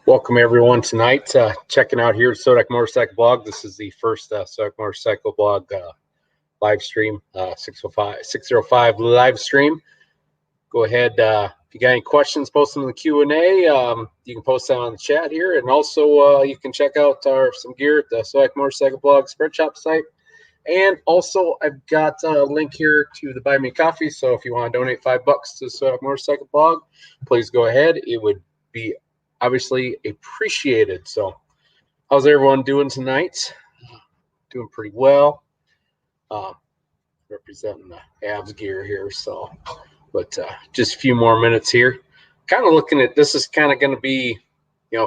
Welcome everyone tonight. Checking out here at SoDak Motorcycle Blog. This is the first SoDak Motorcycle Blog live stream, 605 live stream. Go ahead. If you got any questions, post them in the Q&A. You can post them on the chat here, and also you can check out some gear at the SoDak Motorcycle Blog spread shop site. And also, I've got a link here to the Buy Me Coffee. So if you want to donate $5 to the SoDak Motorcycle Blog, please go ahead. It would be obviously appreciated. So how's everyone doing tonight? Doing pretty well. Representing the abs gear here. So, but just a few more minutes here. Kind of looking at this is kind of going to be,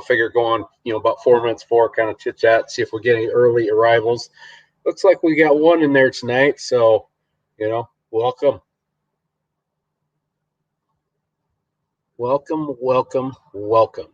figure going, about 4 minutes for kind of chit chat, see if we're getting early arrivals. Looks like we got one in there tonight. So, welcome. Welcome, welcome, welcome.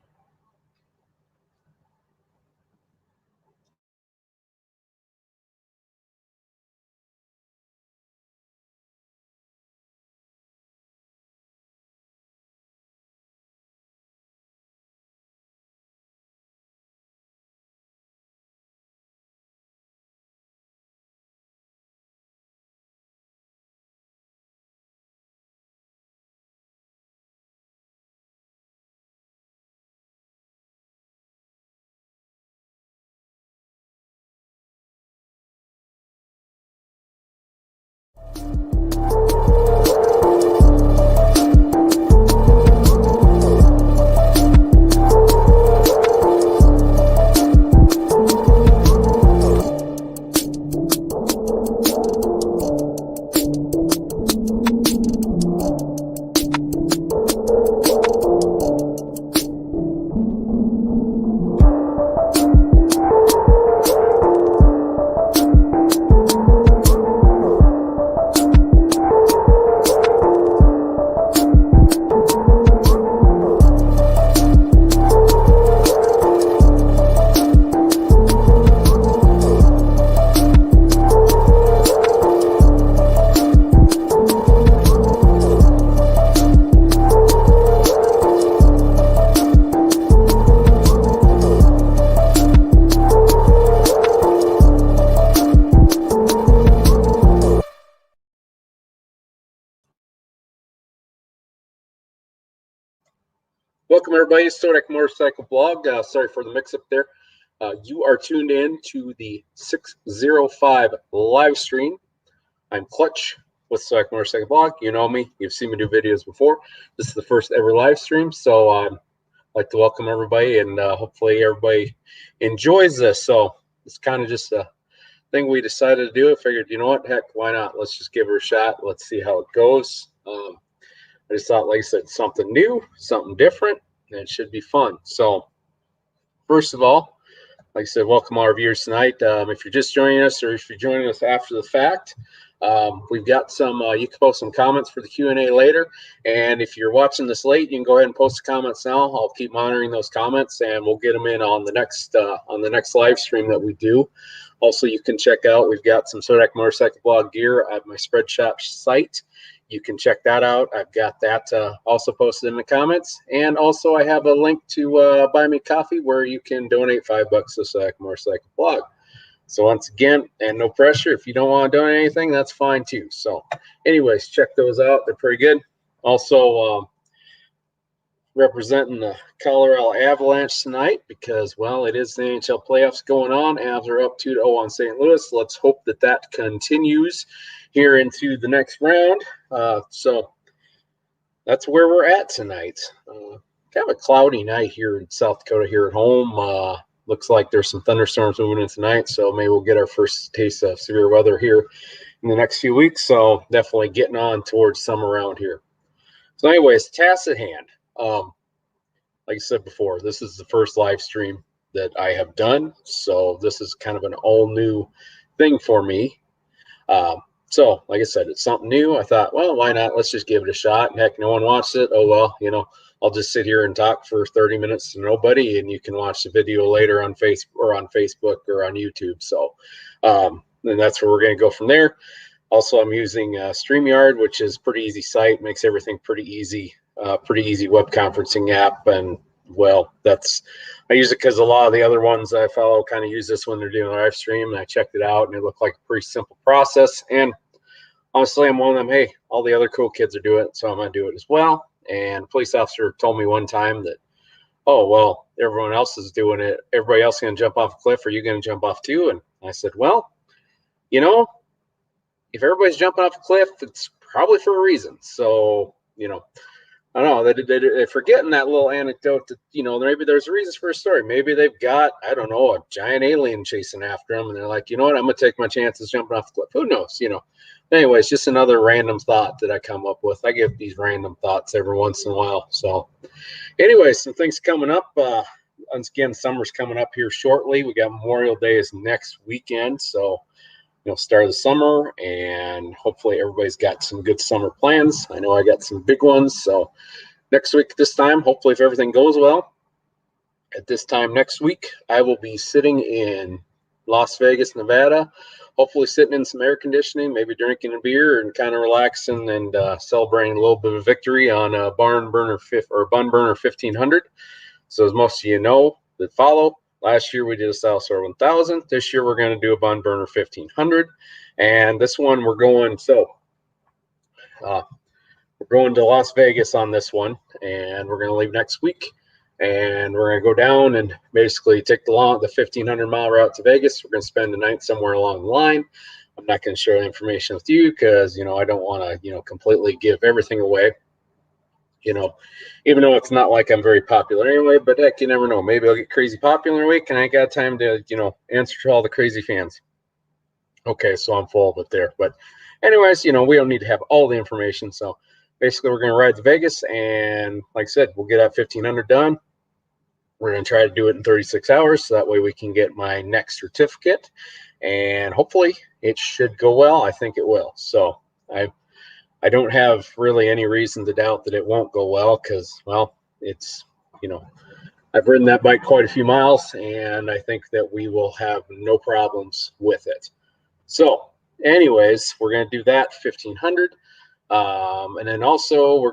Welcome everybody to SoDak Motorcycle Blog. Sorry for the mix-up there. You are tuned in to the 605 live stream. I'm Clutch with SoDak Motorcycle Blog. You know me. You've seen me do videos before. This is the first ever live stream, so I'd like to welcome everybody, and hopefully everybody enjoys this. So it's kind of just a thing we decided to do. I figured, you know what, heck, why not? Let's just give it a shot. Let's see how it goes. I just thought, like I said, something new, something different, and it should be fun. So, first of all, like I said, welcome our viewers tonight. If you're just joining us or if you're joining us after the fact, we've got some, you can post some comments for the Q&A later. And if you're watching this late, you can go ahead and post the comments now. I'll keep monitoring those comments, and we'll get them in on the next live stream that we do. Also, you can check out, we've got some SoDak Motorcycle Blog gear at my spread shop site. You can check that out. I've got that also posted in the comments. And also I have a link to Buy Me Coffee where you can donate $5 to SoDak Motorcycle Blog. So once again, and no pressure. If you don't want to donate anything, that's fine too. So anyways, check those out. They're pretty good. Also, representing the Colorado Avalanche tonight because, well, it is the NHL playoffs going on. Avs are up 2-0 on St. Louis. Let's hope that that continues here into the next round. So that's where we're at tonight. Kind of a cloudy night here in South Dakota here at home. Looks like there's some thunderstorms moving in tonight, so maybe we'll get our first taste of severe weather here in the next few weeks. So definitely getting on towards summer around here. So anyways, task at hand. Like I said before, this is the first live stream that I have done. So this is kind of an all new thing for me. So like I said, it's something new. I thought, well, why not? Let's just give it a shot. Heck, no one watched it. Oh, well, I'll just sit here and talk for 30 minutes to nobody, and you can watch the video later on Facebook or on YouTube. So, and that's where we're going to go from there. Also, I'm using StreamYard, which is a pretty easy site, makes everything pretty easy web conferencing app, and well, I use it because a lot of the other ones I follow kind of use this when they're doing a live stream, and I checked it out, and it looked like a pretty simple process. And honestly, I'm one of them. Hey, all the other cool kids are doing it, so I'm gonna do it as well. And a police officer told me one time that, oh, well, everyone else is doing it. Everybody else gonna jump off a cliff. Are you gonna jump off too? And I said, well, you know, if everybody's jumping off a cliff, it's probably for a reason. So, I don't know. They're forgetting that little anecdote that, maybe there's reasons for a story. Maybe they've got, I don't know, a giant alien chasing after them. And they're like, you know what, I'm going to take my chances jumping off the cliff. Who knows, Anyways, just another random thought that I come up with. I give these random thoughts every once in a while. So anyways, some things coming up. Once again, summer's coming up here shortly. We got Memorial Day is next weekend. So, start of the summer, and hopefully everybody's got some good summer plans. I know I got some big ones. So next week, this time, hopefully if everything goes well, at this time next week, I will be sitting in Las Vegas, Nevada, hopefully sitting in some air conditioning, maybe drinking a beer and kind of relaxing and celebrating a little bit of victory on a Bun Burner 1500. So as most of you know that follow, last year we did a Salsar 1000. This year we're going to do a Bun Burner 1500. And this one we're going to Las Vegas on this one. And we're going to leave next week. And we're going to go down and basically take the 1,500-mile route to Vegas. We're going to spend the night somewhere along the line. I'm not going to share the information with you because, I don't want to, completely give everything away. Even though it's not like I'm very popular anyway, but heck, you never know. Maybe I'll get crazy popular in a week and I ain't got time to, answer to all the crazy fans. Okay, so I'm full of it there. But anyways, we don't need to have all the information. So basically we're going to ride to Vegas, and like I said, we'll get that 1500 done. We're going to try to do it in 36 hours. So that way we can get my next certificate, and hopefully it should go well. I think it will. So I don't have really any reason to doubt that it won't go well because, well, it's, I've ridden that bike quite a few miles, and I think that we will have no problems with it. So anyways, we're going to do that 1500. And then also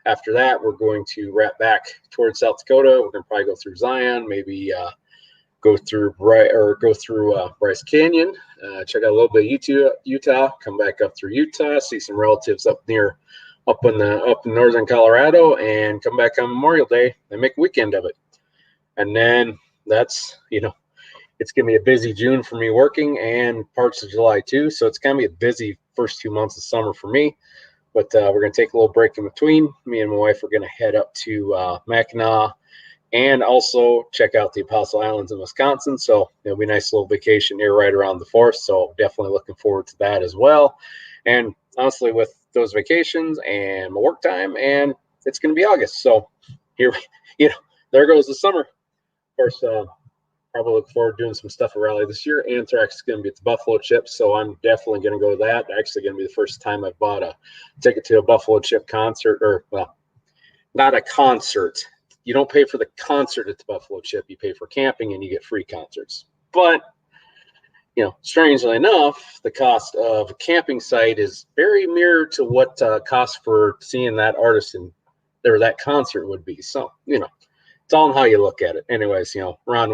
after that, we're going to wrap back towards South Dakota. We're going to probably go through Zion, maybe go through Bryce Canyon, check out a little bit of Utah, come back up through Utah, see some relatives up in northern Colorado, and come back on Memorial Day and make a weekend of it. And then that's, it's going to be a busy June for me working, and parts of July too. So it's going to be a busy first 2 months of summer for me. But we're going to take a little break in between. Me and my wife are going to head up to Mackinac and also check out the Apostle Islands in Wisconsin. So it'll be a nice little vacation here right around the 4th. So definitely looking forward to that as well. And honestly, with those vacations and my work time, and it's going to be August. So here, there goes the summer. Of course, probably look forward to doing some stuff at Raleigh this year. Anthrax is going to be at the Buffalo Chip, so I'm definitely going to go to that. Actually going to be the first time I've bought a ticket to a Buffalo Chip concert, or, well, not a concert. You don't pay for the concert at the Buffalo Chip. You pay for camping and you get free concerts. But, strangely enough, the cost of a camping site is very mirrored to what cost for seeing that artist or that concert would be. So, it's all in how you look at it. Anyways, Rod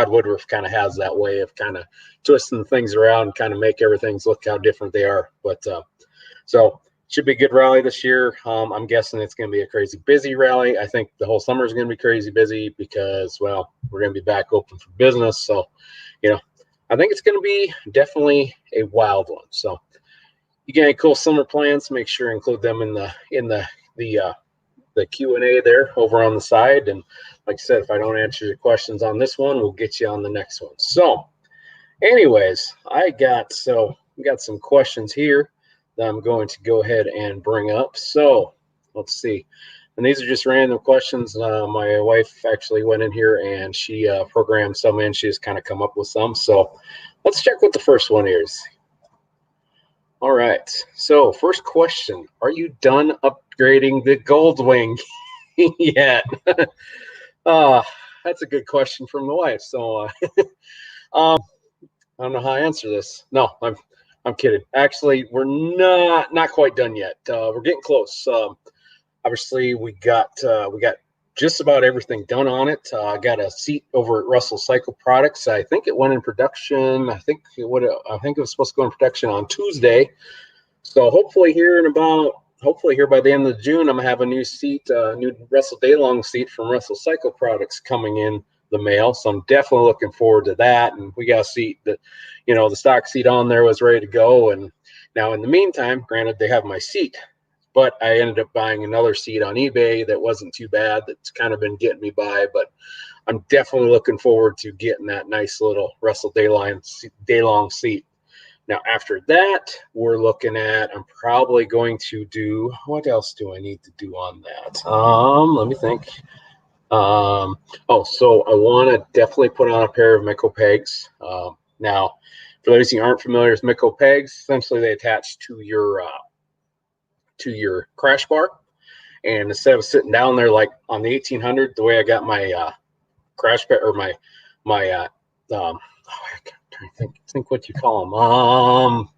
Woodruff kind of has that way of kind of twisting things around, kind of make everything look how different they are. But so should be a good rally this year. I'm guessing it's going to be a crazy busy rally. I think the whole summer is going to be crazy busy because, well, we're going to be back open for business. So, I think it's going to be definitely a wild one. So you get any cool summer plans, make sure to include them in the Q&A there over on the side. And like I said, if I don't answer your questions on this one, we'll get you on the next one. So anyways, we got some questions here that I'm going to go ahead and bring up. So let's see. And these are just random questions. My wife actually went in here and she programmed some in. She just kind of come up with some. So let's check what the first one is. All right. So first question, are you done upgrading the Goldwing yet? That's a good question from the wife. So I don't know how to answer this. No, I'm kidding. Actually, we're not quite done yet. We're getting close. Obviously, we got just about everything done on it. I got a seat over at Russell Cycle Products. I think it went in production. I think it was supposed to go in production on Tuesday. So hopefully here by the end of June, I'm gonna have a new seat, new Russell Daylong seat from Russell Cycle Products coming in the mail. So I'm definitely looking forward to that. And we got a seat that, the stock seat on there was ready to go. And now in the meantime, granted, they have my seat, but I ended up buying another seat on eBay that wasn't too bad. That's kind of been getting me by, but I'm definitely looking forward to getting that nice little Russell Daylong seat. Now, after that, we're looking at, I'm probably going to do, what else do I need to do on that? Let me think. So I want to definitely put on a pair of Miko pegs. Now, for those who aren't familiar with Miko pegs, essentially they attach to your crash bar. And instead of sitting down there like on the 1800, the way I got my crash pad or my I'm trying to think what you call them.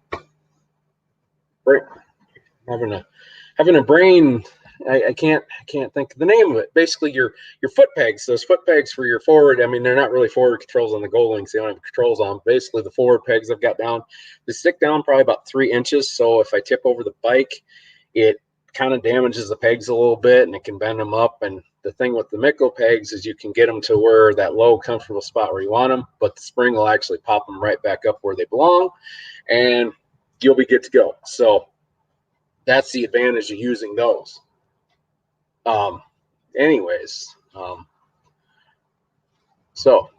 Having a brain. I can't think of the name of it. Basically, your foot pegs, those foot pegs for your forward. I mean, they're not really forward controls on the Gold Wings. They don't have controls on them. Basically, the forward pegs I've got down, they stick down probably about 3 inches. So if I tip over the bike, it kind of damages the pegs a little bit, and it can bend them up. And the thing with the Miko pegs is you can get them to where that low, comfortable spot where you want them, but the spring will actually pop them right back up where they belong, and you'll be good to go. So that's the advantage of using those. So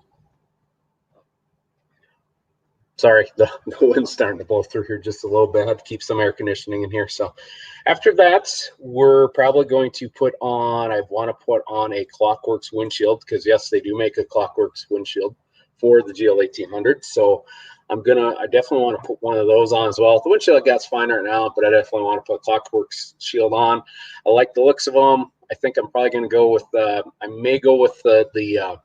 sorry, the wind's starting to blow through here just a little bit. I have to keep some air conditioning in here. So after that, we're probably going to I want to put on a Clockworks windshield, because yes, they do make a Clockworks windshield for the GL 1800. So I definitely want to put one of those on as well. The windshield I got's fine right now, but I definitely want to put a Clockworks shield on. I like the looks of them. I think I'm probably going to go with, I may go with the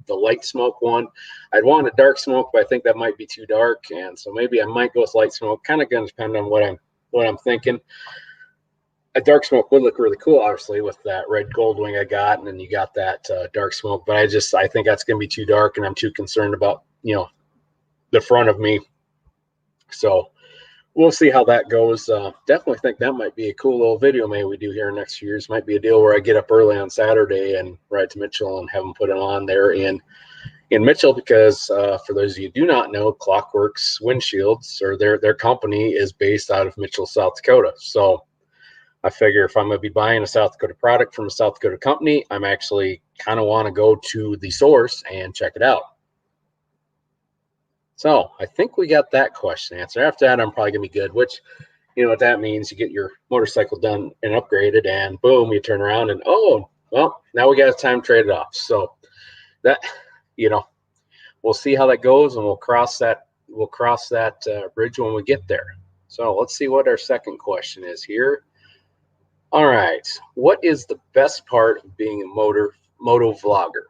light smoke one. I'd want a dark smoke, but I think that might be too dark, and so maybe I might go with light smoke. Kind of going to depend on what I'm thinking. A dark smoke would look really cool, obviously, with that red gold wing I got, and then you got that dark smoke. But I think that's going to be too dark, and I'm too concerned about the front of me. So we'll see how that goes. Definitely think that might be a cool little video maybe we do here in the next few years. Might be a deal where I get up early on Saturday and ride to Mitchell and have them put it on there in Mitchell, because for those of you who do not know, Clockworks windshields, or their company, is based out of Mitchell, South Dakota. So I figure if I'm going to be buying a South Dakota product from a South Dakota company, I'm actually kind of want to go to the source and check it out. So I think we got that question answered. After that, I'm probably going to be good, which, what that means, you get your motorcycle done and upgraded, and boom, you turn around and, oh, well, now we got time to trade it off. So that, we'll see how that goes, and we'll cross that bridge when we get there. So let's see what our second question is here. All right. What is the best part of being a moto vlogger?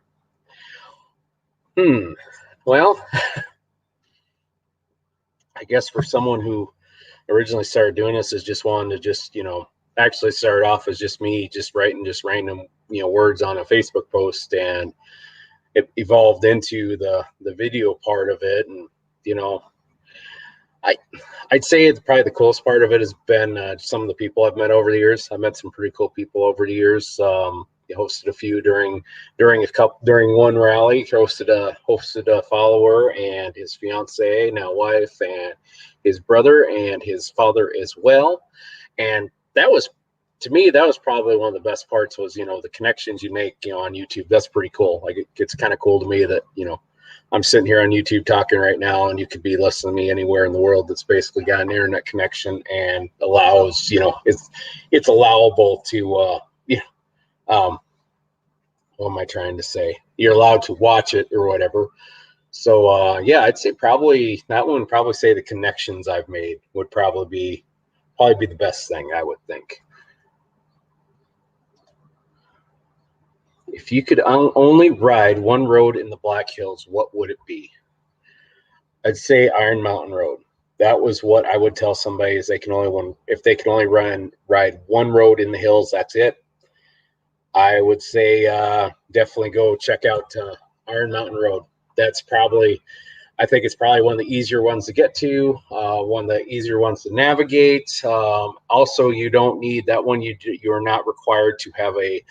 Well, I guess for someone who originally started doing this as just wanting to just, actually started off as just me just writing just random, words on a Facebook post, and it evolved into the video part of it. And, I'd say it's probably the coolest part of it has been some of the people I've met over the years. I've met some pretty cool people over the years. Hosted a few during one rally. Hosted a follower and his fiance, now wife, and his brother and his father as well. And that was, to me, that was probably one of the best parts, was the connections you make on YouTube. That's pretty cool. Like, it's kind of cool to me that I'm sitting here on YouTube talking right now, and you could be listening to me anywhere in the world that's basically got an internet connection and allows, it's allowable to, what am I trying to say? You're allowed to watch it or whatever. So, yeah, I'd say probably that one, say the connections I've made would probably be the best thing, I would think. If you could only ride one road in the Black Hills, what would it be? I'd say Iron Mountain Road. That was what I would tell somebody, is if they can only ride one road in the hills, that's it. I would say definitely go check out Iron Mountain Road. That's probably, I think it's probably one of the easier ones to get to, one of the easier ones to navigate. Also, you don't need that one. You're not required to have a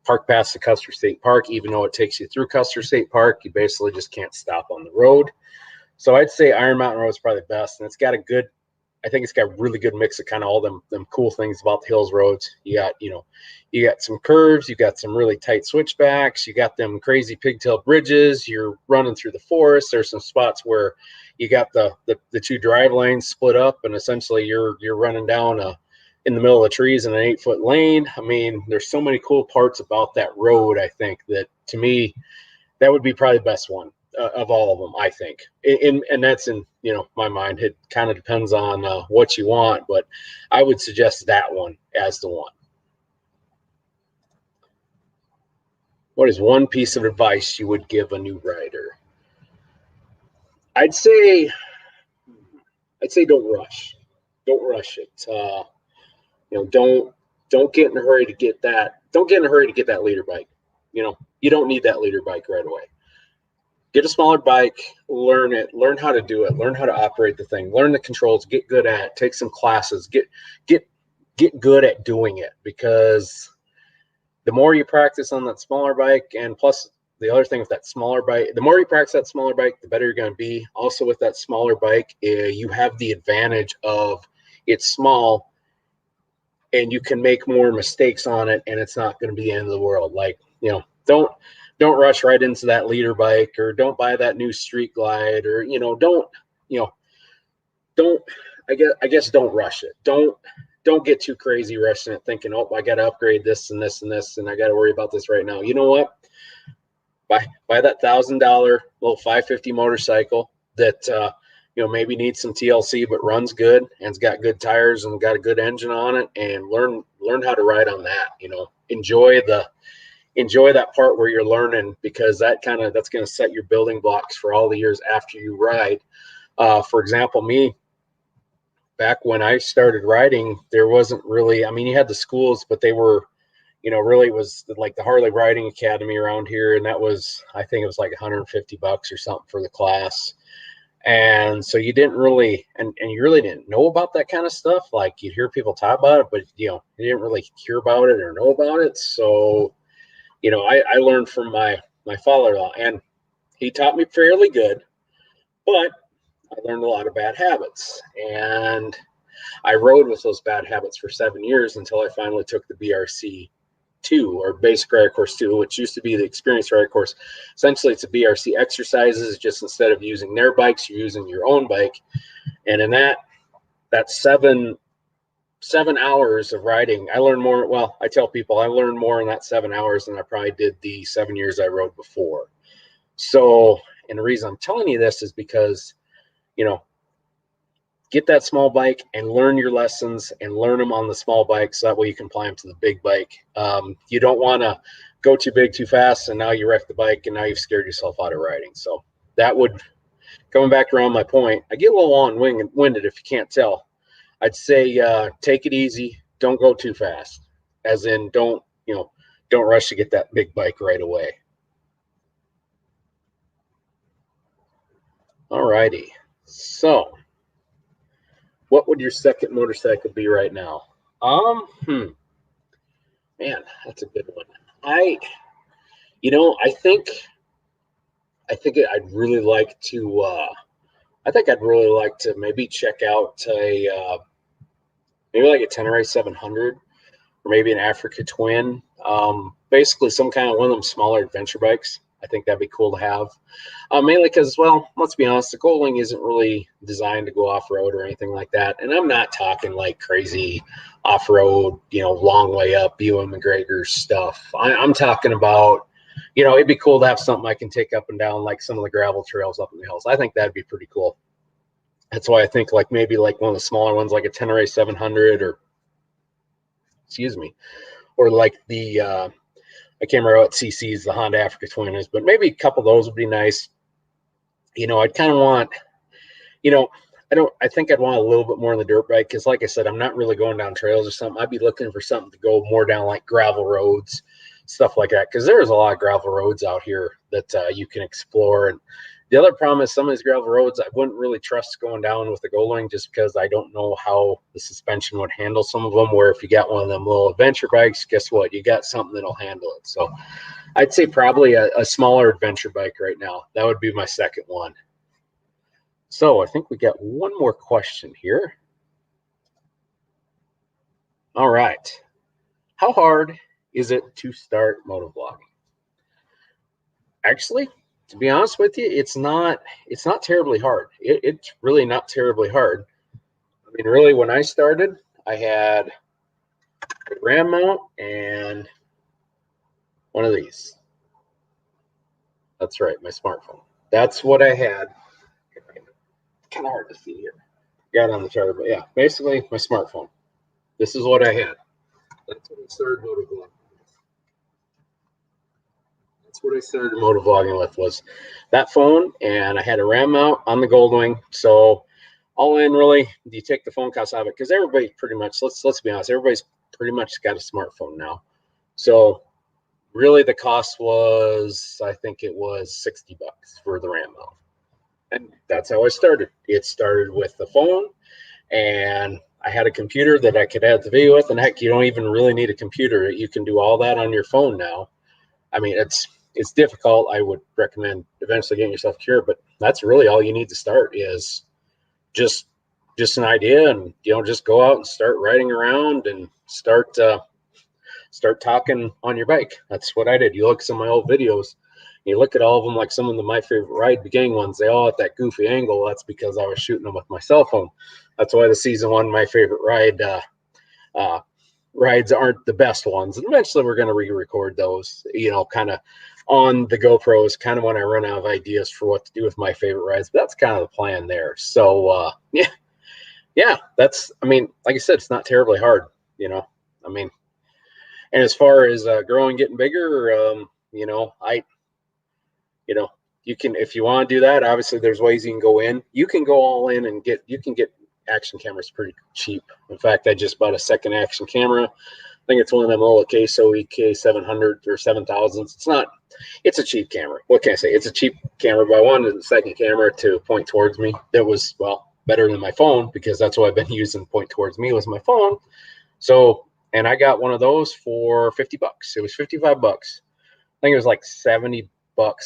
park pass to Custer State Park, even though it takes you through Custer State Park. You basically just can't stop on the road. So I'd say Iron Mountain Road is probably the best, and it's got a good, I think it's got a really good mix of kind of all them cool things about the hills roads. You got, you got some curves, you got some really tight switchbacks, you got them crazy pigtail bridges, you're running through the forest. There's some spots where you got the two drive lanes split up, and essentially you're running down in the middle of the trees in an 8-foot lane. I mean, there's so many cool parts about that road. I think that, to me, that would be probably the best one of all of them, I think. And that's in, my mind. It kind of depends on what you want, but I would suggest that one as the one. What is one piece of advice you would give a new rider? I'd say don't rush. Don't rush it. Don't get in a hurry to get that. Don't get in a hurry to get that leader bike. You don't need that leader bike right away. Get a smaller bike, learn it, learn how to do it, learn how to operate the thing, learn the controls, get good at it, take some classes, get good at doing it, because the more you practice on that smaller bike, and plus the other thing with that smaller bike, the more you practice that smaller bike, the better you're going to be. Also with that smaller bike, you have the advantage of it's small and you can make more mistakes on it, and it's not going to be the end of the world. Like, don't rush right into that leader bike, or don't buy that new Street Glide, or don't I guess don't rush it. Don't get too crazy rushing it, thinking, oh, I got to upgrade this and this and this, and I got to worry about this right now. You know what? Buy that $1,000 little 550 motorcycle that maybe needs some TLC but runs good and it's got good tires and got a good engine on it, and learn how to ride on that. Enjoy that part where you're learning, because that's going to set your building blocks for all the years after you ride. For example, me, back when I started riding, there wasn't really, I mean, you had the schools, but they were, really was like the Harley Riding Academy around here. And that was, I think it was like $150 or something for the class. And so you didn't really, and you really didn't know about that kind of stuff. Like, you'd hear people talk about it, but you didn't really hear about it or know about it. So I learned from my father-in-law, and he taught me fairly good, but I learned a lot of bad habits. And I rode with those bad habits for 7 years until I finally took the BRC 2, or Basic Rider Course 2, which used to be the Experienced Rider Course. Essentially, it's a BRC exercises. Just instead of using their bikes, you're using your own bike. And in that 7 hours of riding, I learned more. Well, I tell people I learned more in that 7 hours than I probably did the 7 years I rode before. So, and the reason I'm telling you this is because, get that small bike and learn your lessons, and learn them on the small bike, so that way you can apply them to the big bike. You don't want to go too big too fast, and now you wreck the bike, and now you've scared yourself out of riding. So that would, coming back around my point, I get a little long-winded if you can't tell. I'd say take it easy. Don't go too fast. As in, don't rush to get that big bike right away. All righty. So, what would your second motorcycle be right now? Man, that's a good one. I think I'd really like to. I think I'd really like to maybe check out maybe like a Tenere 700, or maybe an Africa Twin. Basically some kind of one of them smaller adventure bikes. I think that'd be cool to have. Mainly because, well, let's be honest, the Goldwing isn't really designed to go off-road or anything like that. And I'm not talking like crazy off-road, long way up, Ewan McGregor stuff. I'm talking about, it'd be cool to have something I can take up and down, like some of the gravel trails up in the hills. I think that'd be pretty cool. That's why I think like maybe like one of the smaller ones, like a Tenere 700, or like the, I can't remember what CC's the Honda Africa Twin is, but maybe a couple of those would be nice. I'd kind of want, I think I'd want a little bit more on the dirt bike, because like I said, I'm not really going down trails or something. I'd be looking for something to go more down like gravel roads. stuff like that, because there's a lot of gravel roads out here that you can explore. And the other problem is some of these gravel roads I wouldn't really trust going down with the Goldwing, just because I don't know how the suspension would handle some of them. Where if you got one of them little adventure bikes, guess what? You got something that'll handle it. So I'd say probably a smaller adventure bike right now. That would be my second one. So I think we got one more question here. All right. How hard is it to start motovlogging? Actually, to be honest with you, it's not terribly hard. It's really not terribly hard. I mean, really, when I started, I had a RAM mount and one of these. That's right, my smartphone. That's what I had. Kind of hard to see here. Got it on the charger, but yeah, basically my smartphone. This is what I had. That's what I started motovlogging. That's what I started motovlogging with, was that phone, and I had a RAM mount on the Goldwing. So all in, really, you take the phone cost out of it, because everybody pretty much, let's be honest, everybody's pretty much got a smartphone now. So really the cost was, I think it was $60 for the RAM mount. And that's how I started. It started with the phone, and I had a computer that I could add the video with. And heck, you don't even really need a computer. You can do all that on your phone now. I mean, it's difficult. I would recommend eventually getting yourself cured, but that's really all you need to start, is just an idea, and just go out and start riding around and start talking on your bike. That's what I did. You look at some of my old videos, you look at all of them, like some of my favorite ride beginning ones, they all at that goofy angle. That's because I was shooting them with my cell phone. That's why the season one, my favorite rides aren't the best ones. And eventually we're going to re-record those, kind of on the GoPros, kind of when I run out of ideas for what to do with my favorite rides. But that's kind of the plan there. So yeah, that's, I mean, like I said, it's not terribly hard, I mean, and as far as growing, getting bigger, you can, if you want to do that, obviously there's ways you can go in. You can go all in and you can get action cameras pretty cheap. In fact, I just bought a second action camera. I think it's one of them little EK 700 or 7000s. It's a cheap camera. What can I say? It's a cheap camera, but I wanted the second camera to point towards me. That was, well, better than my phone, because that's what I've been using, point towards me, was my phone. So, and I got one of those for $50. It was $55. I think it was like $70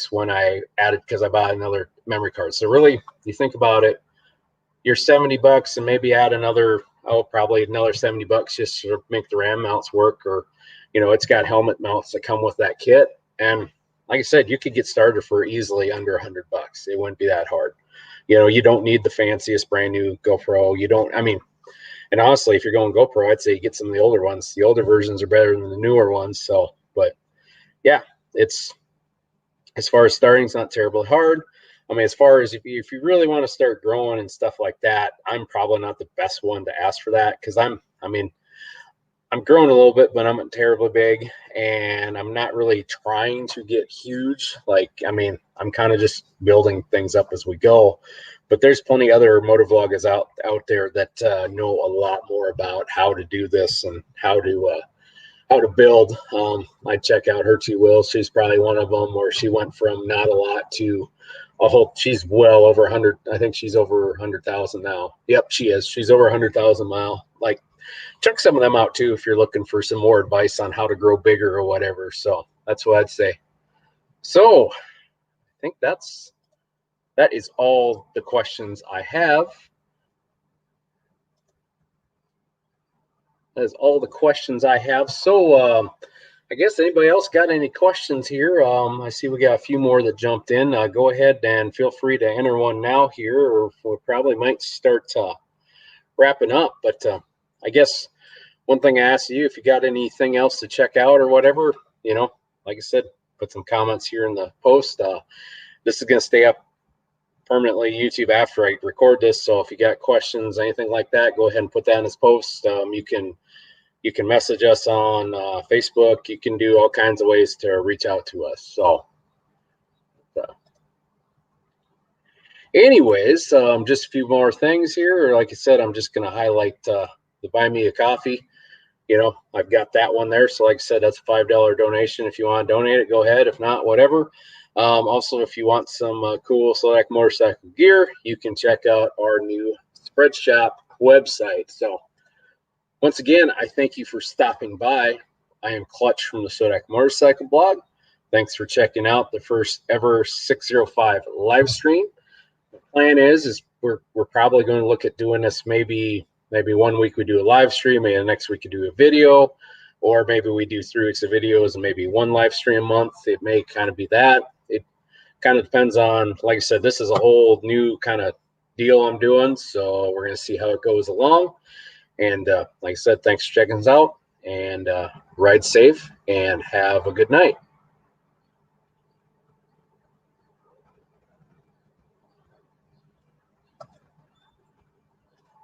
when I added, because I bought another memory card. So really, you think about it, you're $70 and maybe add another, probably another $70 just to make the RAM mounts work. Or, it's got helmet mounts that come with that kit. And like I said, you could get started for easily under $100. It wouldn't be that hard. You don't need the fanciest brand new GoPro. You don't, I mean, and honestly, if you're going GoPro, I'd say you get some of the older ones. The older versions are better than the newer ones. So, but yeah, it's, as far as starting, it's not terribly hard. I mean, as far as if you really want to start growing and stuff like that, I'm probably not the best one to ask for that, because I'm growing a little bit, but I'm not terribly big, and I'm not really trying to get huge. Like, I mean, I'm kind of just building things up as we go. But there's plenty other motovloggers out there that know a lot more about how to do this and how to build. I'd check out her two Wills. She's probably one of them, where she went from not a lot to a whole. She's well over 100. I think she's over 100,000 now. Yep, she is. She's over 100,000 mile. Like, check some of them out too if you're looking for some more advice on how to grow bigger or whatever. So that's what I'd say. So I think that is all the questions I have. That is all the questions I have. So I guess anybody else got any questions here? I see we got a few more that jumped in. Go ahead and feel free to enter one now here, or we probably might start wrapping up. But I guess one thing I asked you, if you got anything else to check out or whatever, like I said, put some comments here in the post. This is going to stay up permanently YouTube after I record this. So if you got questions, anything like that, go ahead and put that in this post. You can message us on Facebook. You can do all kinds of ways to reach out to us. So anyways, just a few more things here. Like I said, I'm just going to highlight the Buy Me a Coffee. you know, I've got that one there. So like I said, that's a $5 donation. If you want to donate it, go ahead. If not, whatever. Also, if you want some cool SoDak motorcycle gear, you can check out our new Spread Shop website. So once again, I thank you for stopping by. I am Clutch from the SoDak Motorcycle Blog. Thanks for checking out the first ever 605 live stream. The plan is we're probably going to look at doing this maybe 1 week we do a live stream, maybe the next week we do a video, or maybe we do 3 weeks of videos and maybe one live stream a month. It may kind of be that. It kind of depends on, like I said, this is a whole new kind of deal I'm doing, so we're going to see how it goes along. And like I said, thanks for checking us out, and ride safe and have a good night.